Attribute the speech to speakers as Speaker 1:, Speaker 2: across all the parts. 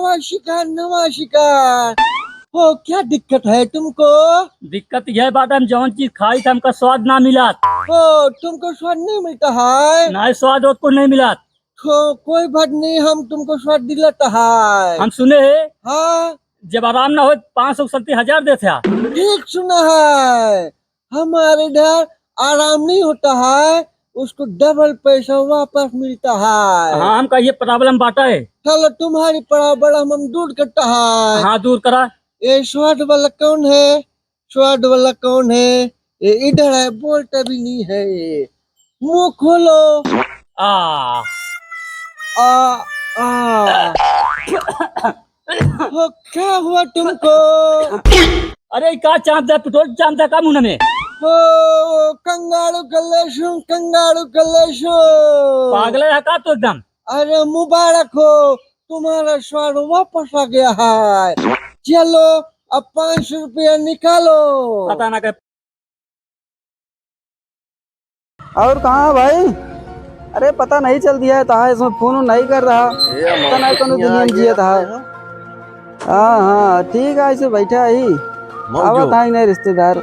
Speaker 1: नमस्कार नमस्कार। हो क्या दिक्कत है तुमको?
Speaker 2: दिक्कत यह बात हम जौन चीज खाई थी हमका स्वाद ना मिला।
Speaker 1: हो तुमको स्वाद नहीं मिलता है?
Speaker 2: ना स्वाद को नहीं मिला।
Speaker 1: तो कोई बात नहीं, हम तुमको स्वाद दिलाता है।
Speaker 2: हम सुने है
Speaker 1: हाँ
Speaker 2: जब आराम ना हो 570,000 देते हैं।
Speaker 1: ठीक सुना है। हमारे इधर आराम नहीं होता है, उसको डबल पैसा वापस मिलता है।
Speaker 2: हाँ हमका ये प्रॉब्लम बाटा है।
Speaker 1: चलो तुम्हारी प्रॉब्लम हम दूर करता है।
Speaker 2: हाँ दूर करा।
Speaker 1: ये स्वाद वाला कौन है? स्वाद वाला कौन है? ये इधर है, बोलता भी नहीं है। मुंह खोलो।
Speaker 2: आ
Speaker 1: आ आ हो क्या हुआ तुमको?
Speaker 2: अरे का चांद है पेट्रोल चांद है का मुंह में।
Speaker 1: हो कंगारू कलेशु कंगारू कलेशु।
Speaker 2: पागल है का तो एकदम।
Speaker 1: अरे मुबारक हो, तुम्हारा स्वाद वापस आ गया है। चलो अब 500 रुपया निकालो।
Speaker 2: पता ना कर।
Speaker 3: और कहाँ भाई? अरे पता नहीं चल दिया है था, इसमें फोन नहीं कर रहा। पता नहीं कौन दुनिया में जिया था। हाँ हाँ ठीक है, ऐसे बैठा ही आवत है नहीं रिश्तेदार।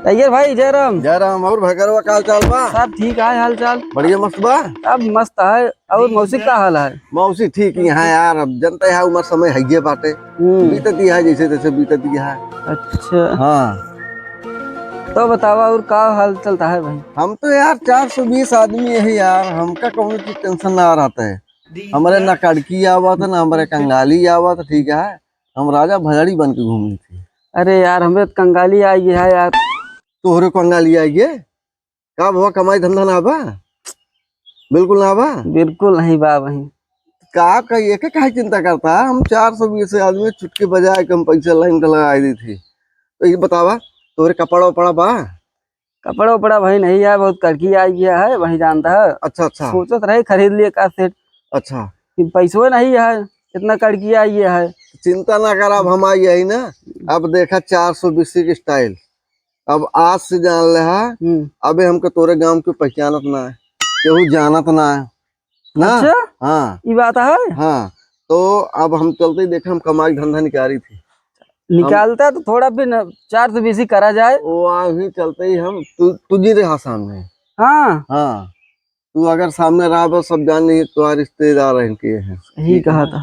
Speaker 3: टाइगर भाई जयराम।
Speaker 1: जयराम और भगरवा का हाल चाल बा?
Speaker 3: सब ठीक है हाल चाल।
Speaker 1: बढ़िया मस्त बा।
Speaker 3: अब मस्त है। और मौसी का हाल है?
Speaker 1: मौसी ठीक ही है यार, अब जनता है उम्र समय है बाटे। बीतती है जैसे तैसे बीतती है।
Speaker 3: अच्छा
Speaker 1: हाँ
Speaker 3: तो बतावा और का हाल चलता है भाई?
Speaker 1: हम तो यार 420 आदमी है यार, हमका कौन की टेंशन ना रहता है। हमारे ना कड़की आवत ना हमारे कंगाली आवत, ठीक है। हम राजा भजड़ी बन के घूमी थी।
Speaker 3: अरे यार हमें तो कंगाली आई है यार।
Speaker 1: तोहरे कंगाली आई है? का भवा कमाई धंधा ना बा? बिल्कुल ना बा।
Speaker 3: बिल्कुल नहीं बा भाई।
Speaker 1: का ये क्या चिंता करता है? हम 420 आदमी चुटके बजाए कम पैसा लाइन का लगा दी थी। तो ये बतावा तोरे कपड़ा उपड़ा बा?
Speaker 3: कपड़ा उपड़ा भाई नहीं है, बहुत कड़की आई गया है वही जानता है।
Speaker 1: अच्छा अच्छा
Speaker 3: सोचत रहे खरीद लिए का सेट,
Speaker 1: अच्छा।
Speaker 3: पैसों नहीं है, इतना कड़की आई है।
Speaker 1: चिंता ना कर, अब हम आई है ना। अब देखा 420 की स्टाइल, अब आज से जान ले है। अबे हमको तोरे गांव की पहचानत ना है, केहू जानत ना है ना।
Speaker 3: अच्छा
Speaker 1: हाँ
Speaker 3: ये बात है।
Speaker 1: हाँ तो अब हम चलते ही देखा, हम कमाई धंधा निकारी थी।
Speaker 3: निकालता तो थोड़ा भी 420 ही करा जाए।
Speaker 1: वो अभी चलते ही हम तुझी रहा सामने।
Speaker 3: हाँ
Speaker 1: हाँ तू अगर सामने रहा बस सब जान नहीं तुम्हारे रिश्तेदार इनके हैं।
Speaker 3: यही कहा था।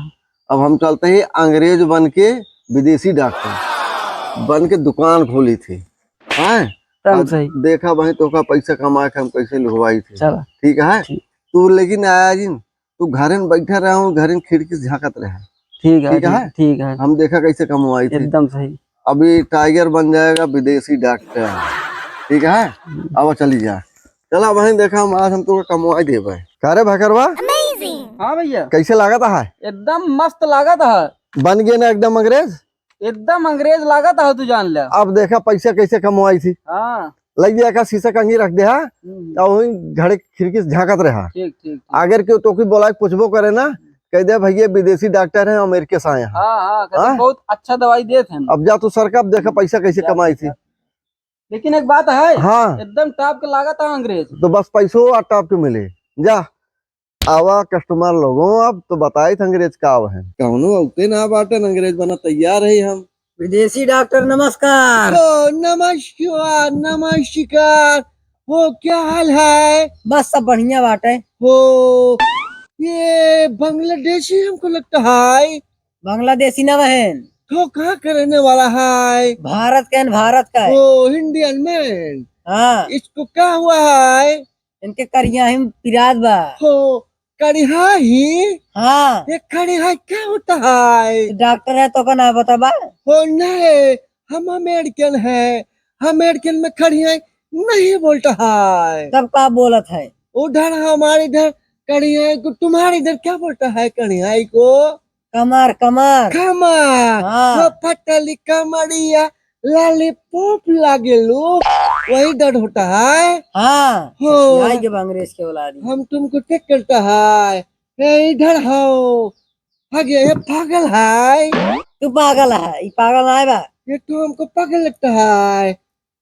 Speaker 1: अब हम चलते ही अंग्रेज बन के विदेशी डॉक्टर बन के दुकान खोली थी। हाँ
Speaker 3: सही
Speaker 1: देखा वही तो का पैसा कमा के हम कैसे लुहवाई थी।
Speaker 3: चला
Speaker 1: ठीक है तू लेकिन आया जिन तू घर में बैठा रहा हूँ, घर में खिड़की से झांकत रहा।
Speaker 3: ठीक है ठीक है।
Speaker 1: हम देखा कैसे कमवाई थी।
Speaker 3: एकदम सही।
Speaker 1: अभी टाइगर बन जाएगा विदेशी डॉक्टर। ठीक है अब चली जा। चला वहीं देखा हम आज हम तो कमवाई दे भाई। करे भकरवा
Speaker 3: हाँ भैया
Speaker 1: कैसे लागत है?
Speaker 3: एकदम मस्त लागत है।
Speaker 1: बन गए ना एकदम अंग्रेज।
Speaker 3: एकदम अंग्रेज लागत है, तू जान ले।
Speaker 1: अब देखा पैसा कैसे कमवाई थी।
Speaker 3: हाँ
Speaker 1: लग दिया का शीशा कंगी रख दे और वहीं घड़े खिड़की से झांकत रहा।
Speaker 3: ठीक ठीक।
Speaker 1: आगे के तो बोला पूछबो करे ना, कह दे भैया विदेशी डॉक्टर है अमेरिका से आए हैं।
Speaker 3: हाँ बहुत अच्छा दवाई देते हैं।
Speaker 1: अब जा तू सरका, अब देखा पैसा कैसे कमाई थी।
Speaker 3: लेकिन एक बात है,
Speaker 1: हाँ
Speaker 3: एकदम टॉप के लागत है अंग्रेज।
Speaker 1: तो बस पैसों और टॉप के मिले। जा आवा कस्टमर लोगों, अब तो बताए थे अंग्रेज का है कौनो उते ना बाटे, अंग्रेज बना तैयार है हम।
Speaker 3: विदेशी डॉक्टर नमस्कार।
Speaker 1: नमस्कार नमस्कार। हो क्या हाल है?
Speaker 3: बस सब बढ़िया बात है।
Speaker 1: हो ये बांग्लादेशी हमको लगता है।
Speaker 3: बांग्लादेशी न बहन,
Speaker 1: तो कहाँ का रहने वाला है?
Speaker 3: भारत का है।
Speaker 1: ओ इंडियन मैन।
Speaker 3: हाँ
Speaker 1: इसको क्या हुआ है?
Speaker 3: इनके करिया हम पिराज बा।
Speaker 1: हो कड़िहा ही।
Speaker 3: हाँ
Speaker 1: ये कड़िहा क्या होता है?
Speaker 3: डॉक्टर है तो का ना बताबा।
Speaker 1: हो नहीं, हम अमेरिकन है। अमेरिकन में कड़िहा नहीं बोलता है।
Speaker 3: तब का बोलत है?
Speaker 1: उधर हमारे इधर कड़िहा को, तुम्हारे इधर क्या बोलता है कड़िहा को?
Speaker 3: कमर कमर
Speaker 1: कमर।
Speaker 3: हाँ।
Speaker 1: पतली कमरिया लॉलीपॉप लागे लो, वही दर्द होता है।
Speaker 3: हाँ
Speaker 1: हो
Speaker 3: के अंग्रेज के औलादी।
Speaker 1: हम तुमको चेक करता है। इधर हो गया, ये पागल है।
Speaker 3: तू पागल है, ये पागल है बा।
Speaker 1: ये तो हमको पागल लगता है।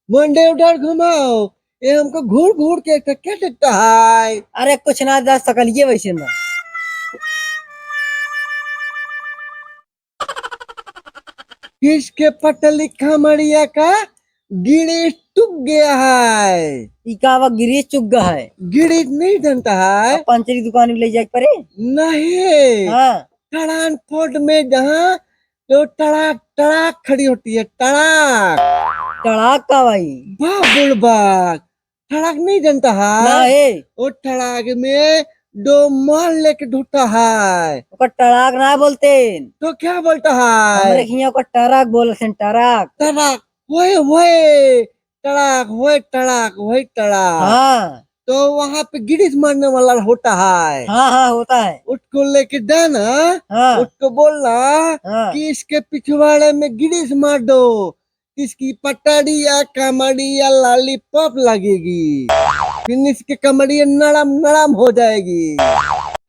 Speaker 1: मंडे उधर घुमाओ, ये हमको घूर घूर के क्या लगता है?
Speaker 3: अरे कुछ ना जा सकल ये वैसे ना।
Speaker 1: किसके पटली खमड़िया का गिरीश टूट गया है।
Speaker 4: इकावा गिरीश चुक गया है।
Speaker 1: गिरीश नहीं जानता है।
Speaker 4: पंचरी दुकान में ले जाके परे।
Speaker 1: नहीं,
Speaker 4: हाँ
Speaker 1: टड़ान फोर्ट में जहाँ तो टड़ाक टड़ाक खड़ी होती है, टड़ाक।
Speaker 4: टड़ाक का भाई
Speaker 1: बुड़बाक टड़ाक नहीं जानता
Speaker 4: ना
Speaker 1: है।
Speaker 4: है।
Speaker 1: वो टड़ाक में दो माल लेके ढूंढता है।
Speaker 4: ओकर टड़ाक ना बोलते।
Speaker 1: तो क्या बोलता
Speaker 4: हमरे
Speaker 1: है?
Speaker 4: खिया ओकर टराक बोलते टराक।
Speaker 1: टड़ाक वही टड़ाक वही टड़ाक वही टड़ाक।
Speaker 4: हाँ
Speaker 1: तो वहाँ पे गिरीश मारने वाला होता है।
Speaker 4: हाँ हाँ होता है।
Speaker 1: उसको लेके जाना,
Speaker 4: हाँ
Speaker 1: उसको बोलना
Speaker 4: हाँ
Speaker 1: कि इसके पिछवाड़े में गिरीश मार दो, इसकी पटाड़ी या कमड़ी या लॉलीपॉप लगेगी, फिर इसकी कमड़ी नरम नरम हो जाएगी।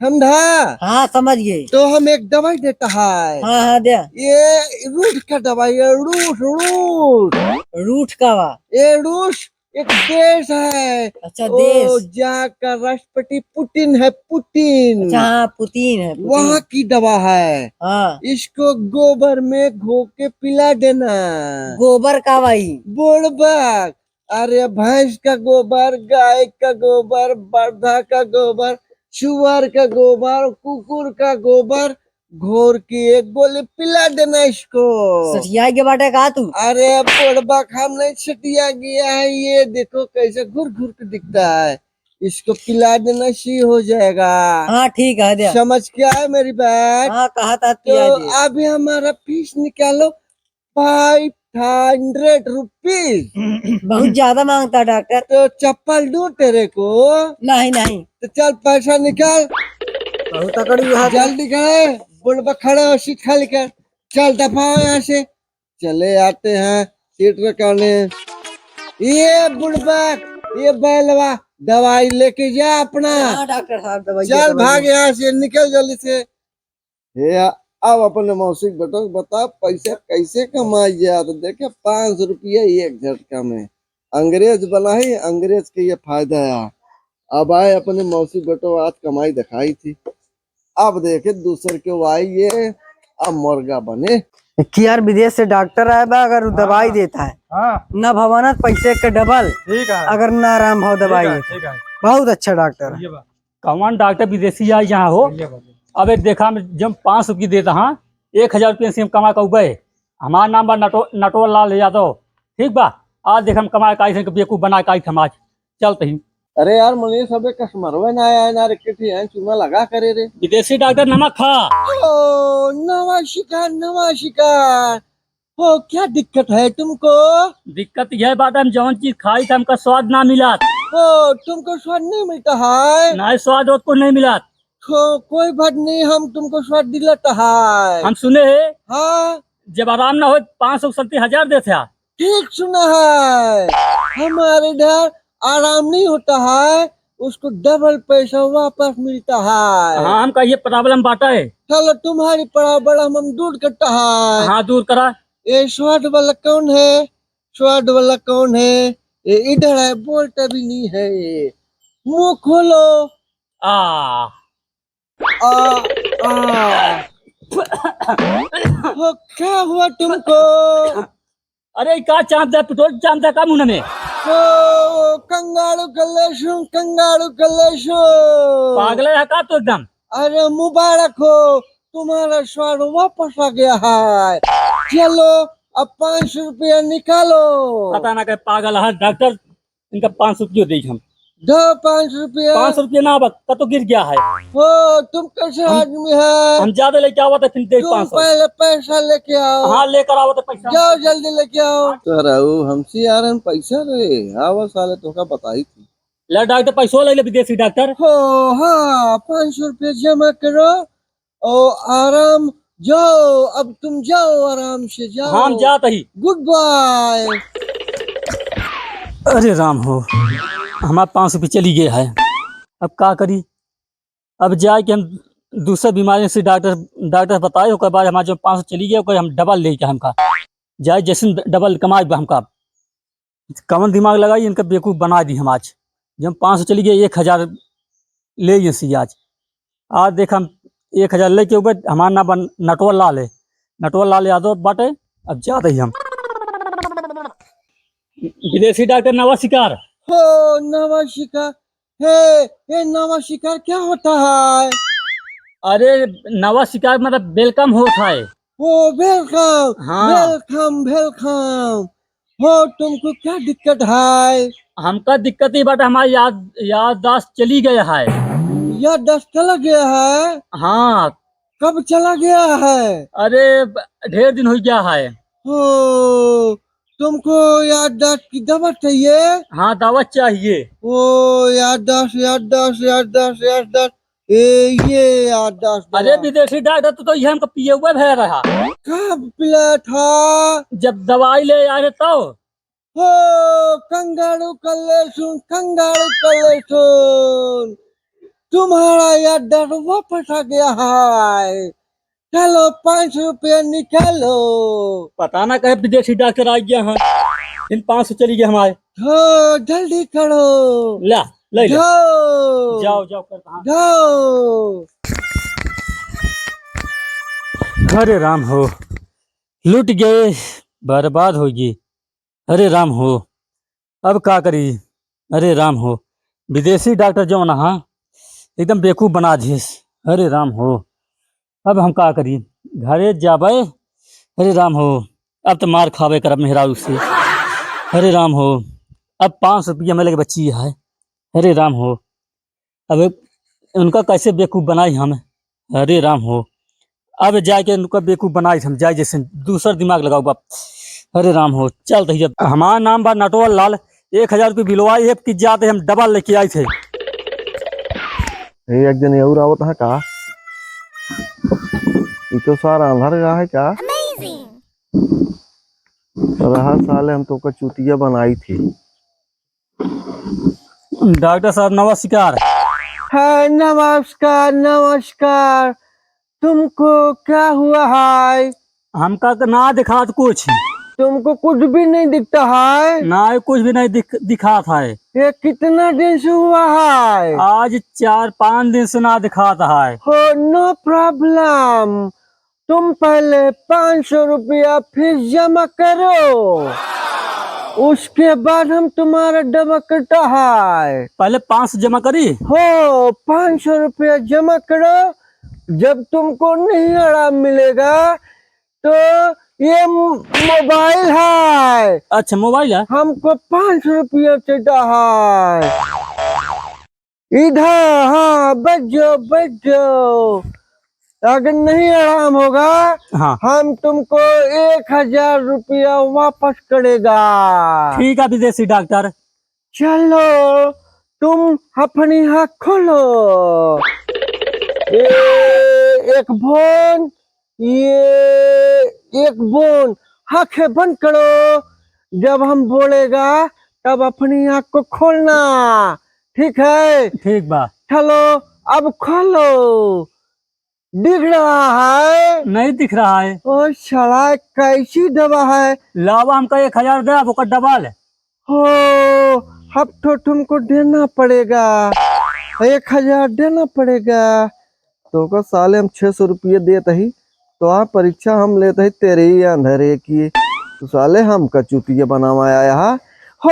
Speaker 1: समझा?
Speaker 4: हाँ समझ गए।
Speaker 1: तो हम एक दवाई देता है।
Speaker 4: हाँ हाँ दे।
Speaker 1: ये रूठ का दवाई है, रूठ रूठ।
Speaker 4: रूठ का वा।
Speaker 1: ये रूठ एक देश है।
Speaker 4: अच्छा
Speaker 1: ओ
Speaker 4: देश।
Speaker 1: जहाँ का राष्ट्रपति पुतिन है, पुतिन।
Speaker 4: अच्छा हाँ पुतीन है पुतीन।
Speaker 1: वहाँ की दवा है।
Speaker 4: हाँ
Speaker 1: इसको गोबर में घो के पिला देना।
Speaker 4: गोबर का भाई।
Speaker 1: बुड़बक, अरे भैंस का गोबर, गाय का गोबर, बर्धा का गोबर, सुअर का गोबर, कुकुर का गोबर घोर के एक गोली पिला देना इसको।
Speaker 4: सठिया के बाटे का तू।
Speaker 1: अरे बुड़बक, हम नहीं छटिया गया है, ये देखो कैसे घुर घुर के दिखता है। इसको पिला देना, सी हो जाएगा।
Speaker 4: हाँ ठीक है दे।
Speaker 1: समझ क्या है मेरी बात?
Speaker 4: हाँ कहा था
Speaker 1: तो
Speaker 4: पिया दे।
Speaker 1: अभी हमारा फीस निकालो, 500 रुपीज।
Speaker 4: बहुत ज्यादा मांगता डॉक्टर।
Speaker 1: तो चप्पल दूं तेरे को?
Speaker 4: नहीं नहीं
Speaker 1: तो चल पैसा निकाल,
Speaker 4: बहुत तकड़ी है।
Speaker 1: जल्दी करे। बुढ़बा खड़े हो, सीट खाली कर। चल दफाओ यहाँ से। चले आते हैं सीट रखाने। ये बुढ़बा, ये बैलवा, दवाई लेके जा अपना।
Speaker 4: हाँ डॉक्टर साहब दवाई
Speaker 1: चल भाग यहाँ से, निकल जल्दी से। हे अब अपने मौसी बेटो बता, पैसा कैसे कमाइए? तो देखे 500 रुपया एक झटका में। अंग्रेज बना ही, अंग्रेज के ये फायदा है। अब आए अपने मौसी बेटो, आज कमाई दिखाई थी, अब देखे दूसर के वाई ये अब मुर्गा बने।
Speaker 4: कि यार विदेश से डॉक्टर आया बा, अगर दवाई देता है न भवनत पैसे के डबल।
Speaker 2: ठीक है
Speaker 4: अगर न आराम भाव दवाई देता है।
Speaker 2: ठीक है।
Speaker 4: बहुत अच्छा डॉक्टर है।
Speaker 2: कौन डॉक्टर विदेशी आई यहाँ हो? अब एक देखा में जब 500 की देता हाँ, 1000 रुपये से हम कमा कर उबे। हमारा नाम बा नटवर लाल यादव। ठीक बा, आज देख हम कमा का बेकूफ बना का हम आज चलते ही।
Speaker 1: अरे यार मनीष, अबे कस्टमर ना आया ना, रिकटी है चूना लगा करे रे।
Speaker 2: विदेशी डॉक्टर नमक खा।
Speaker 1: ओ नवा शिकार, नवा शिकार। हो क्या दिक्कत है तुमको?
Speaker 2: दिक्कत यह बात हम जौन चीज खाई था हमका स्वाद ना मिला।
Speaker 1: ओ तुमको स्वाद नहीं मिलता है?
Speaker 2: ना स्वाद को नहीं मिला।
Speaker 1: तो कोई बात नहीं, हम तुमको स्वाद दिलाता है।
Speaker 2: हम सुने है
Speaker 1: हाँ
Speaker 2: जब आराम ना हो 570,000 देते।
Speaker 1: ठीक सुना है। हमारे इधर आराम नहीं होता है, उसको डबल पैसा वापस मिलता है।
Speaker 2: हाँ हमका ये प्रॉब्लम बाटा है।
Speaker 1: चलो तुम्हारी प्रॉब्लम हम दूर करता है।
Speaker 2: हाँ दूर करा।
Speaker 1: ये स्वाद वाला कौन है? स्वाद वाला कौन है? ये इधर है, बोलता भी नहीं है। मुंह खोलो।
Speaker 2: आ
Speaker 1: आ आ वो क्या हुआ तुमको?
Speaker 2: अरे का चांद दे पेट्रोल चांद दे का मुंह में।
Speaker 1: ओ कंगारू कलेशु, कंगारू कलेशु।
Speaker 2: पागल है का तो एकदम।
Speaker 1: अरे मुबारक हो, तुम्हारा स्वाद वापस आ गया है। चलो अब 500 रुपया निकालो।
Speaker 2: पता ना के पागल है डॉक्टर। इनका 500 रुपये दे हम।
Speaker 1: दो 500 रुपया।
Speaker 2: 500 रुपये ना बक तो गिर गया है।
Speaker 1: ओ तुम कैसे आदमी है?
Speaker 2: हम ज्यादा लेके आवा तो फिर दे
Speaker 1: तुम
Speaker 2: 500।
Speaker 1: पहले पैसा लेके आओ।
Speaker 2: हाँ लेकर आओ तो पैसा।
Speaker 1: जाओ जल्दी लेके आओ। तो रहू हमसे यार हम पैसा रे, आवा साले तो का बताई थी।
Speaker 2: ले डॉक्टर पैसो ले ले विदेशी डॉक्टर।
Speaker 1: हो हाँ 500 रुपया जमा करो और आराम जाओ। अब तुम जाओ, आराम से जाओ।
Speaker 2: हम जाते ही।
Speaker 1: Good bye.
Speaker 2: अरे राम हो, हमारा 500 रुपये चली गया है। अब क्या करी? अब जाए कि हम दूसरे बीमारी से डॉक्टर बताए उसके बाद हमारे जो 500 चली गया हम डबल ले के हमका जाए जैसे डबल कमाए हमका। कमन दिमाग लगाई इनका बेवकूफ़ बना दी हम आज। जब 500 चली गए 1000 ले सी आज देख हम 1000 ले के ऊपर हमारा नाम नटवर लाल है। नटवर लाल यादव बाटे अब जाते ही हम। विदेशी डॉक्टर नवा शिकार।
Speaker 1: हो नवा शिकार। हे ये नवा शिकार क्या होता है?
Speaker 2: अरे नवा शिकार मतलब वेलकम होता है।
Speaker 1: ओ वेलकम
Speaker 2: हाँ।
Speaker 1: Welcome welcome. हो तुमको क्या दिक्कत है?
Speaker 2: हमका दिक्कत ही बट हमारी याददाश्त चली गया है।
Speaker 1: यह दस चला गया है?
Speaker 2: हाँ।
Speaker 1: कब चला गया है?
Speaker 2: अरे ढेर दिन हो गया है।
Speaker 1: हो तुमको याददाश्त की दवा चाहिए?
Speaker 2: हाँ दवा चाहिए।
Speaker 1: ओ याददाश्त याददाश्त याददाश्त याददाश्त। ये याददाश्त
Speaker 2: अरे
Speaker 1: दवा
Speaker 2: विदेशी डॉक्टर तो ये हमको पिए हुए भय रहा।
Speaker 1: कब पिला था?
Speaker 2: जब दवाई ले आए थे तो।
Speaker 1: हो कंगारू कलेसुन कंगारू कलेसुन। तुम्हारा याददाश्त वापस आ गया है। चलो 5 रुपया निकालो।
Speaker 2: पता ना कहे विदेशी डॉक्टर आ गया है। इन 500 चली गए हमारे।
Speaker 1: हो जल्दी करो।
Speaker 2: ला ले ले।
Speaker 1: जाओ
Speaker 2: जाओ जाओ कर कहाँ।
Speaker 1: जाओ।
Speaker 2: हरे राम हो, लूट गए, बर्बाद हो गई। हरे राम हो, अब का करी। हरे राम हो, विदेशी डॉक्टर जो ना एकदम बेवकूफ बना दिस। हरे राम हो, अब हम का करी। घरे जाबे। हरे राम हो, अब तो मार खावे करब मेहरारू से। हरे राम हो, अब 500 रुपया मिले के बच्ची है। हरे राम हो, अब उनका कैसे बेवकूफ बनाई हम। हरे राम हो, अब जाके उनका बेवकूफ बनाई हम जाए जैसे दूसरा दिमाग लगाओ बाप। हरे राम हो, चल भैया हमारा नाम बा नटवर लाल। 1000 रुपये बिलवाई एक की जाते हम डबल लेके आए थे।
Speaker 1: एक दिन और आवत है का? ये तो सारा अंधर गया है क्या? रहा साले हम तो चूतिया बनाई थी।
Speaker 2: डॉक्टर साहब नमस्कार।
Speaker 1: है नमस्कार नमस्कार। तुमको क्या हुआ है?
Speaker 2: हमका तो ना दिखा कुछ।
Speaker 1: तुमको कुछ भी नहीं दिखता है?
Speaker 2: ना कुछ भी नहीं दिखा था।
Speaker 1: ये कितना दिन से हुआ है?
Speaker 2: आज 4-5 दिन से ना दिखाता है।
Speaker 1: हो नो प्रॉब्लम। तुम पहले 500 रुपया फीस जमा करो, उसके बाद हम तुम्हारा डबल कटा है।
Speaker 2: पहले 500 जमा करी।
Speaker 1: हो 500 रुपया जमा करो। जब तुमको नहीं आराम मिलेगा तो ये मोबाइल है।
Speaker 2: अच्छा मोबाइल है।
Speaker 1: हमको 500 रुपया चाहिए है। इधर हाँ बजो बजो। अगर नहीं आराम होगा
Speaker 2: हाँ
Speaker 1: हम तुमको 1000 रुपया वापस करेगा।
Speaker 2: ठीक है विदेशी डॉक्टर।
Speaker 1: चलो तुम अपनी आँख खोलो। ये एक बोन, ये एक बोन। आंखें बंद करो। जब हम बोलेगा तब अपनी आँख को खोलना। ठीक है?
Speaker 2: ठीक बा।
Speaker 1: चलो अब खोलो। दिख रहा है?
Speaker 2: नहीं दिख रहा है।
Speaker 1: ओ साला कैसी दवा है?
Speaker 2: लावा हमका 1000 दे अब ओकर डबल।
Speaker 1: हो अब तो तुमको देना पड़ेगा। 1000 देना पड़ेगा। तो को साले हम 600 रुपये देते ही तो आप परीक्षा हम लेते ही तेरे ही अंधेरे की। तो साले हम कचूतिया बनावा आया हो।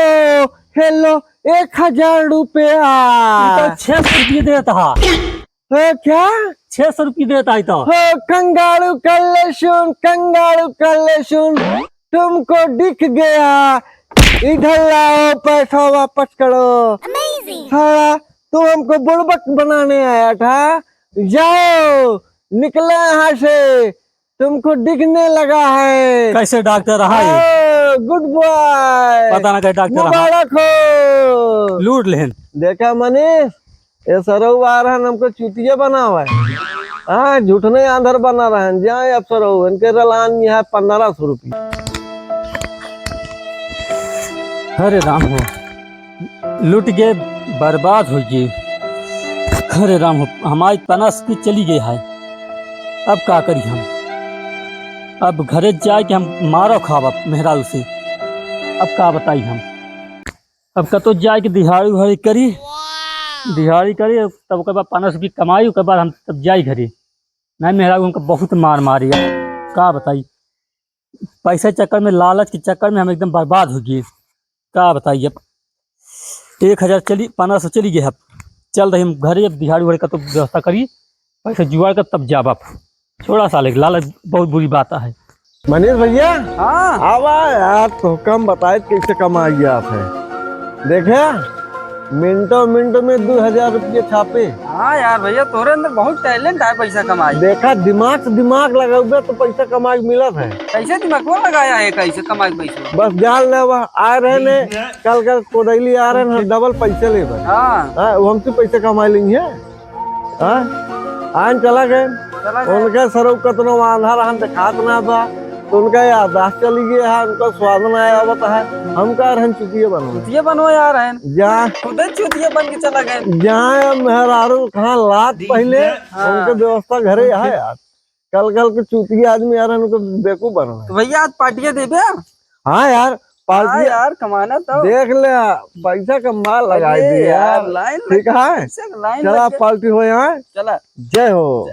Speaker 1: हेलो 1000 रुपया।
Speaker 2: 600 रुपये देता है।
Speaker 1: क्या?
Speaker 2: 600 रुपये देता है तो।
Speaker 1: हो कंगारू कलेसुन कंगारू कलेसुन। तुमको दिख गया। इधर लाओ पैसा वापस करो। साला तू हमको बुड़बक बनाने आया था। जाओ निकला यहाँ से। तुमको दिखने लगा है।
Speaker 2: कैसे डॉक्टर रहा है?
Speaker 1: Good boy.
Speaker 2: पता ना कैसे डॉक्टर रहा।
Speaker 1: मुबारक हो।
Speaker 2: लूट लेन।
Speaker 1: देखा मनीष ये सरऊ आ रहा है हमको चूतिया बना हुआ है। हाँ झूठने आंधर बना रहे हैं। जाए अब सरऊ इनके रलान यहाँ 1500 रुपये।
Speaker 2: हरे राम हो, लूट गए, बर्बाद हो गए। हरे राम हो, हमारी 50 की चली गई है। अब का करी हम। अब घरे जाए कि हम मारो खावा मेहरारू से। अब का बताई हम। अब कतो जाए कि दिहाड़ी उहाड़ी करी। दिहाड़ी करी तब ओकर बाद 50 रुपये कमाई। उसके बाद हम तब जाई घरे। नहीं मेहरारू हमको बहुत मार मारी है। का बताई। पैसे के चक्कर में, लालच के चक्कर में हम एकदम बर्बाद हो गए। क्या बताइए, अब 1000 चली, 1500 चली गए। अब चल रही हम घरे, अब दिहाड़ी उहाड़ी का तो व्यवस्था करी, पैसे जुगाड़ कर तब जाब। आप थोड़ा सा लेकिन लालच बहुत बुरी बात है।
Speaker 1: मनीष भैया,
Speaker 3: हाँ
Speaker 1: आवा यार, तो कम बताए कैसे कमाई आप है। देखे मिनटों मिनटों में 2000 रुपये छापे।
Speaker 3: हाँ यार भैया, तोरे अंदर बहुत टैलेंट है पैसा कमाई।
Speaker 1: देखा दिमाग से दिमाग लगाओगे तो पैसा कमाई मिलत है।
Speaker 3: कैसे दिमाग में लगाया है, कैसे कमाई पैसा?
Speaker 1: बस जान ले वह आ रहे ने, कल कोडैली आ रहे हैं, डबल पैसे ले भाई।
Speaker 3: हाँ
Speaker 1: वो हमसे पैसे कमा लेंगे। आन चला गए, उनके सरव कतनो आंधा रहन दिखात ना बा, तो उनका याददाश्त चली गया है, उनका स्वाद ना आया होता है। हम कह रहे हैं चुतिया बनो,
Speaker 3: चुतिया बनो यार है,
Speaker 1: जहाँ
Speaker 3: खुद चुतिया बन के चला गए।
Speaker 1: जहाँ मेहरारू कहाँ लात पहले उनके व्यवस्था घरे है यार। कल के चुतिया आदमी यार उनको बेवकूफ बनो।
Speaker 3: तो भैया आज पार्टियां दे दे।
Speaker 1: हाँ यार,
Speaker 3: हाँ
Speaker 1: पार्टी
Speaker 3: यार कमाना तो
Speaker 1: देख ले, पैसा कमा लगा
Speaker 3: अरे
Speaker 1: दी यार।
Speaker 3: लाइन
Speaker 1: ठीक है,
Speaker 3: लाइन
Speaker 1: चला पार्टी हो यहाँ।
Speaker 3: चला।
Speaker 1: जय हो।